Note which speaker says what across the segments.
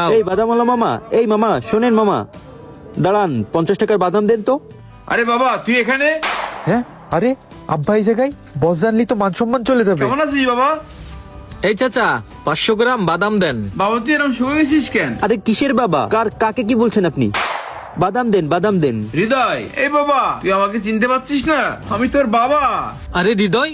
Speaker 1: এই বাদামওয়ালা মামা, এই মামা শোনেন মামা, দাঁড়ান 50 টাকার বাদাম দেন তো।
Speaker 2: আরে বাবা তুই এখানে?
Speaker 3: হ্যাঁ, আরে আব্বা এই জায়গায়, বস জানলি তো মান সম্মান চলে যাবে।
Speaker 2: কেমন আছিস বাবা?
Speaker 4: এই চাচা 500 গ্রাম বাদাম দেন।
Speaker 2: বাবা তুই এরকম শুয়ে গেছিস কেন?
Speaker 1: আরে কিসের বাবা, কাকে কি বলছেন আপনি? বাদাম দেন, বাদাম দেন।
Speaker 2: হৃদয়, এই বাবা তুই আমাকে চিনতে পারছিস না? আমি তোর বাবা।
Speaker 4: আরে হৃদয়,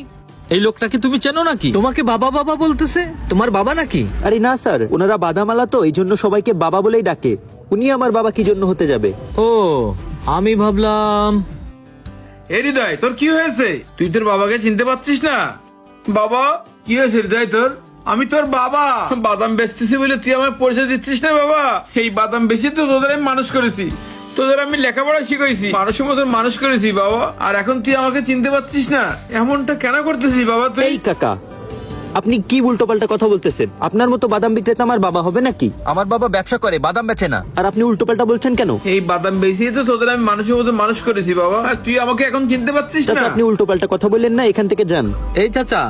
Speaker 4: এই লোকটাকে তুমি চেনো নাকি? তোমাকে বাবা বাবা বলতেছে, তোমার বাবা নাকি?
Speaker 1: আরে না স্যার, ওনারা বাদামালা তো এই জন্য সবাইকে বাবা বলেই ডাকে। উনি আমার বাবা কি জন্য হতে যাবে?
Speaker 4: ও, আমি ভাবলাম।
Speaker 2: এই হৃদয় তোর কি হয়েছে? তুই তোর বাবাকে চিনতে পারছিস না? বাবা কি হয়েছে হৃদয় তোর? আমি তোর বাবা। বাদাম বেচতেছি বলে তুই আমার পরিচয় দিচ্ছিস না বাবা? এই বাদাম বেশি তো তোদের আমি মানুষ করেছি, তোদের আমি লেখাপড়া শিখাইছি, মানুষের মতো মানুষ করেছি বাবা। আর এখন তুই আমাকে চিনতে পারছিস না? এমনটা কেন করতেছিস বাবা তুই?
Speaker 1: এই কাকা, আপনি কি উল্টোপাল্টা কথা বলতেছেন? আপনার মতো বাদাম বিক্রেতা আমার বাবা হবে নাকি?
Speaker 4: আমার বাবা ব্যবসা করে, বাদাম বেচে না।
Speaker 1: আর আপনি উল্টোপাল্টা বলছেন কেন?
Speaker 2: এই বাদাম বেশি তো তোদের আমি মানুষের মতো মানুষ করেছি বাবা, আর তুই আমাকে এখন চিনতে পারছিস না?
Speaker 1: চাচা আপনি উল্টোপাল্টা কথা বললেন না, এখান থেকে যান।
Speaker 4: এই চাচা,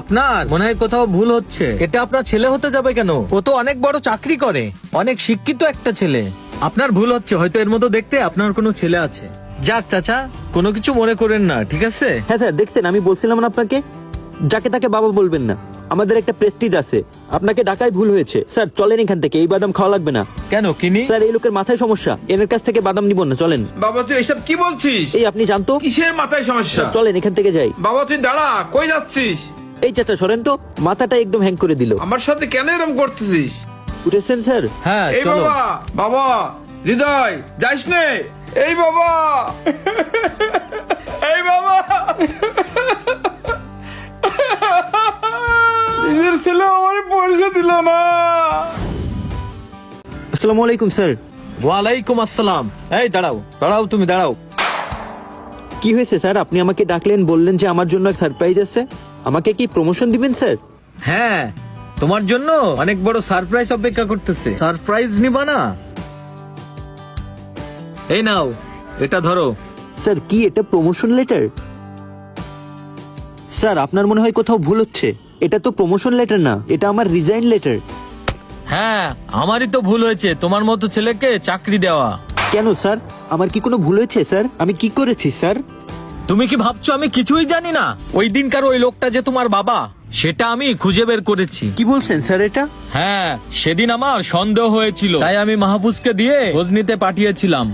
Speaker 4: আপনার মনে হয় কোথাও ভুল হচ্ছে। এটা আপনার ছেলে হতে যাবে কেন? ও তো অনেক বড় চাকরি করে, অনেক শিক্ষিত একটা ছেলে। আপনার ভুল হচ্ছে, হয়তো এর মতো দেখতে আপনার কোনো ছেলে আছে। যাক চাচা, কোনো কিছু মনে করেন না, ঠিক আছে?
Speaker 1: হ্যাঁ স্যার, দেখছেন আমি বলছিলাম না আপনাকে, যাকে তাকে বাবা বলবেন না। আমাদের একটা প্রেস্টিজ আছে, আপনাকে ডাকায় ভুল হয়েছে। স্যার চলেন এখান থেকে, এই বাদাম খাওয়া লাগবে না।
Speaker 4: কেন কিনি?
Speaker 1: স্যার এই লোকের মাথায় সমস্যা, এর কাছ থেকে বাদাম নিব না, চলেন।
Speaker 2: বাবা তুই এসব কি বলছিস?
Speaker 1: এই আপনি জানতো?
Speaker 2: কিসের মাথায় সমস্যা?
Speaker 1: চলেন এখান থেকে যাই।
Speaker 2: বাবা তুই দাঁড়া, কই যাচ্ছিস?
Speaker 1: এই চাচা সরেন তো, মাথাটা একদম হ্যাং করে দিল।
Speaker 2: আমার সাথে কেন এরকম করতেছিস?
Speaker 1: উঠেছেন স্যার?
Speaker 4: হ্যাঁ
Speaker 2: এই
Speaker 4: চলো।
Speaker 2: বাবা, বাবা হৃদয় যাইস নে। এই বাবা, এই বাবা, নিজের ছেলে আমার পরিচয় দিল না।
Speaker 1: আসসালামু আলাইকুম স্যার।
Speaker 4: ওয়ালাইকুম আসসালাম। এই দাঁড়াও দাঁড়াও, তুমি দাঁড়াও।
Speaker 1: কি হয়েছে স্যার? আপনি আমাকে ডাকলেন, বললেন যে আমার জন্য এক সারপ্রাইজ আছে। আমাকে কি প্রমোশন দিবেন স্যার?
Speaker 4: হ্যাঁ, তোমার জন্য অনেক বড় সারপ্রাইজ অপেক্ষা করতেছে। সারপ্রাইজ নিবা না? এই নাও, এটা ধরো।
Speaker 1: স্যার কি এটা প্রমোশন লেটার? স্যার আপনার মনে হয় কোথাও ভুল হচ্ছে, এটা তো প্রমোশন লেটার না, এটা আমার রিজাইন লেটার।
Speaker 4: হ্যাঁ, আমারই তো ভুল হয়েছে তোমার মতো ছেলেকে চাকরি দেওয়া।
Speaker 1: কেন স্যার, আমার কি কোনো ভুল হয়েছে স্যার? আমি কি করেছি স্যার?
Speaker 4: তুমি কি ভাবছো আমি কিছুই জানি না? ওই দিনকার ওই লোকটা যে তোমার বাবা, সেটা আমি খুঁজে বের করেছি।
Speaker 1: কি বলছেন স্যার এটা?
Speaker 4: হ্যাঁ, সেদিন আমার সন্দেহ হয়েছিল, তাই আমি মাহফুজকে দিয়ে খোঁজ নিতে পাঠিয়েছিলাম।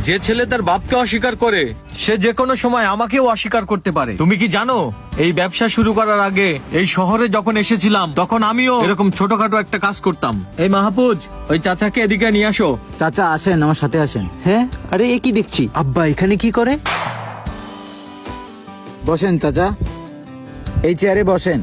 Speaker 4: যে ছেলে তার বাপকে অস্বীকার করে, সে যে কোনো সময় আমাকেও অস্বীকার করতে পারে। তুমি কি জানো, এই ব্যবসা শুরু করার আগে এই শহরে যখন এসেছিলাম, তখন আমিও এরকম ছোটখাটো একটা কাজ করতাম। এই মাহফুজ, ওই চাচাকে এদিকে নিয়ে আসো।
Speaker 5: চাচা আসেন, আমার সাথে আসেন।
Speaker 1: হ্যাঁ, আরে এ কি দেখছি, আব্বা এখানে কি করে?
Speaker 5: বসেন চাচা, এই চেয়ারে বসেন।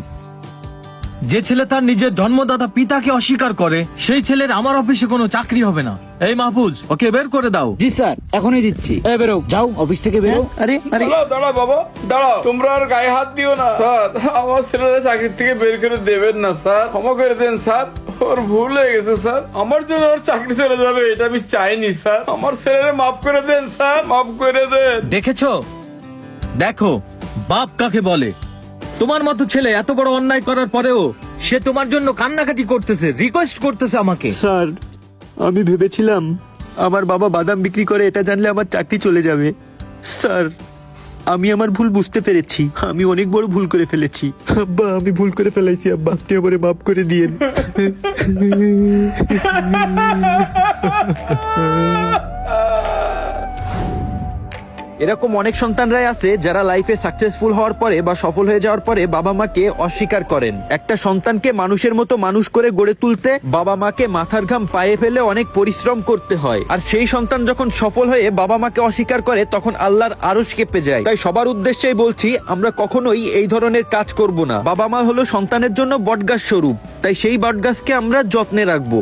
Speaker 4: যে ছেলে তার নিজের জন্মদাতা পিতাকে অস্বীকার করে, সেই ছেলের আমার অফিসে কোনো চাকরি হবে না। এই মাহফুজ, ওকে বের করে দাও।
Speaker 5: জি স্যার, এখনই দিচ্ছি। বেরো, যাও অফিস থেকে বেরো।
Speaker 1: আরে আরে
Speaker 2: দাঁড়াও দাঁড়াও বাবা, দাঁড়াও, তোমরা আর গায়ে হাত দিও না স্যার। আমার ছেলেরা চাকরি থেকে বের করে দেবেন না স্যার, ক্ষমা করে দেন স্যার। ওর ভুল হয়ে গেছে স্যার, আমার জন্য ওর চাকরি চলে যাবে এটা আমি চাইনি স্যার। আমার ছেলেরা মাফ করে দেন স্যার, মাফ করে দেন।
Speaker 4: দেখেছো, দেখো বাপ কাকে বলে। তোমার মতো ছেলে এত বড় অন্যায় করার পরেও সে তোমার জন্য কান্নাকাটি করতেছে, রিকোয়েস্ট করতেছে আমাকে।
Speaker 1: স্যার, আমি ভেবেছিলাম আমার বাবা বাদাম বিক্রি করে, এটা জানলে আমার চাকরি চলে যাবে। স্যার আমি আমার ভুল বুঝতে পেরেছি, আমি অনেক বড় ভুল করে ফেলেছি। আব্বা আমি ভুল করে ফেলাইছি, আব্বা আপনি আমারে মাফ করে দিয়েন। এরকম অনেক সন্তানরাই আছে যারা লাইফে সাকসেসফুল হওয়ার পরে বা সফল হয়ে যাওয়ার পরে বাবা মাকে অস্বীকার করেন। একটা সন্তানকে মানুষের মতো মানুষ করে গড়ে তুলতে বাবা মাকে মাথার ঘাম পায়ে ফেলে অনেক পরিশ্রম করতে হয়। আর সেই সন্তান যখন সফল হয়ে বাবা মাকে অস্বীকার করে, তখন আল্লাহর আরশ কেঁপে যায়। তাই সবার উদ্দেশ্যেই বলছি, আমরা কখনোই এই ধরনের কাজ করব না। বাবা মা হলো সন্তানের জন্য বটগাছ স্বরূপ, তাই সেই বটগাছকে আমরা যত্নে রাখবো।